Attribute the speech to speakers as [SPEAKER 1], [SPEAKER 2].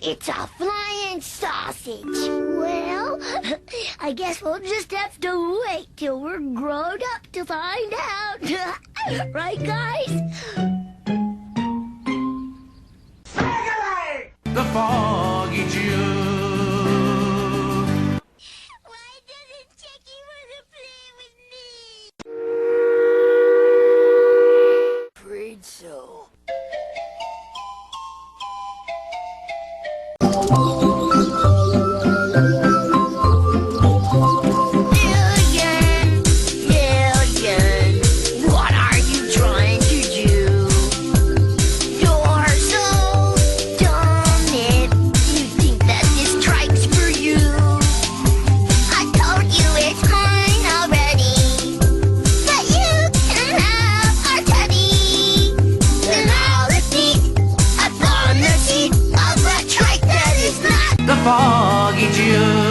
[SPEAKER 1] It's a flying sausage. Well, I guess we'll just have to wait till we're grown up to find out. Right, guys?
[SPEAKER 2] The Foggy Jew.
[SPEAKER 1] Why doesn't Chicky want to play with me? Afraid so. What are you trying to do? You're so dumb if you think that this strike's for you. I told you it's mine already, but you can have our teddy. Then I'll repeat upon the seat of a trike that is not
[SPEAKER 2] The Foggy Jew.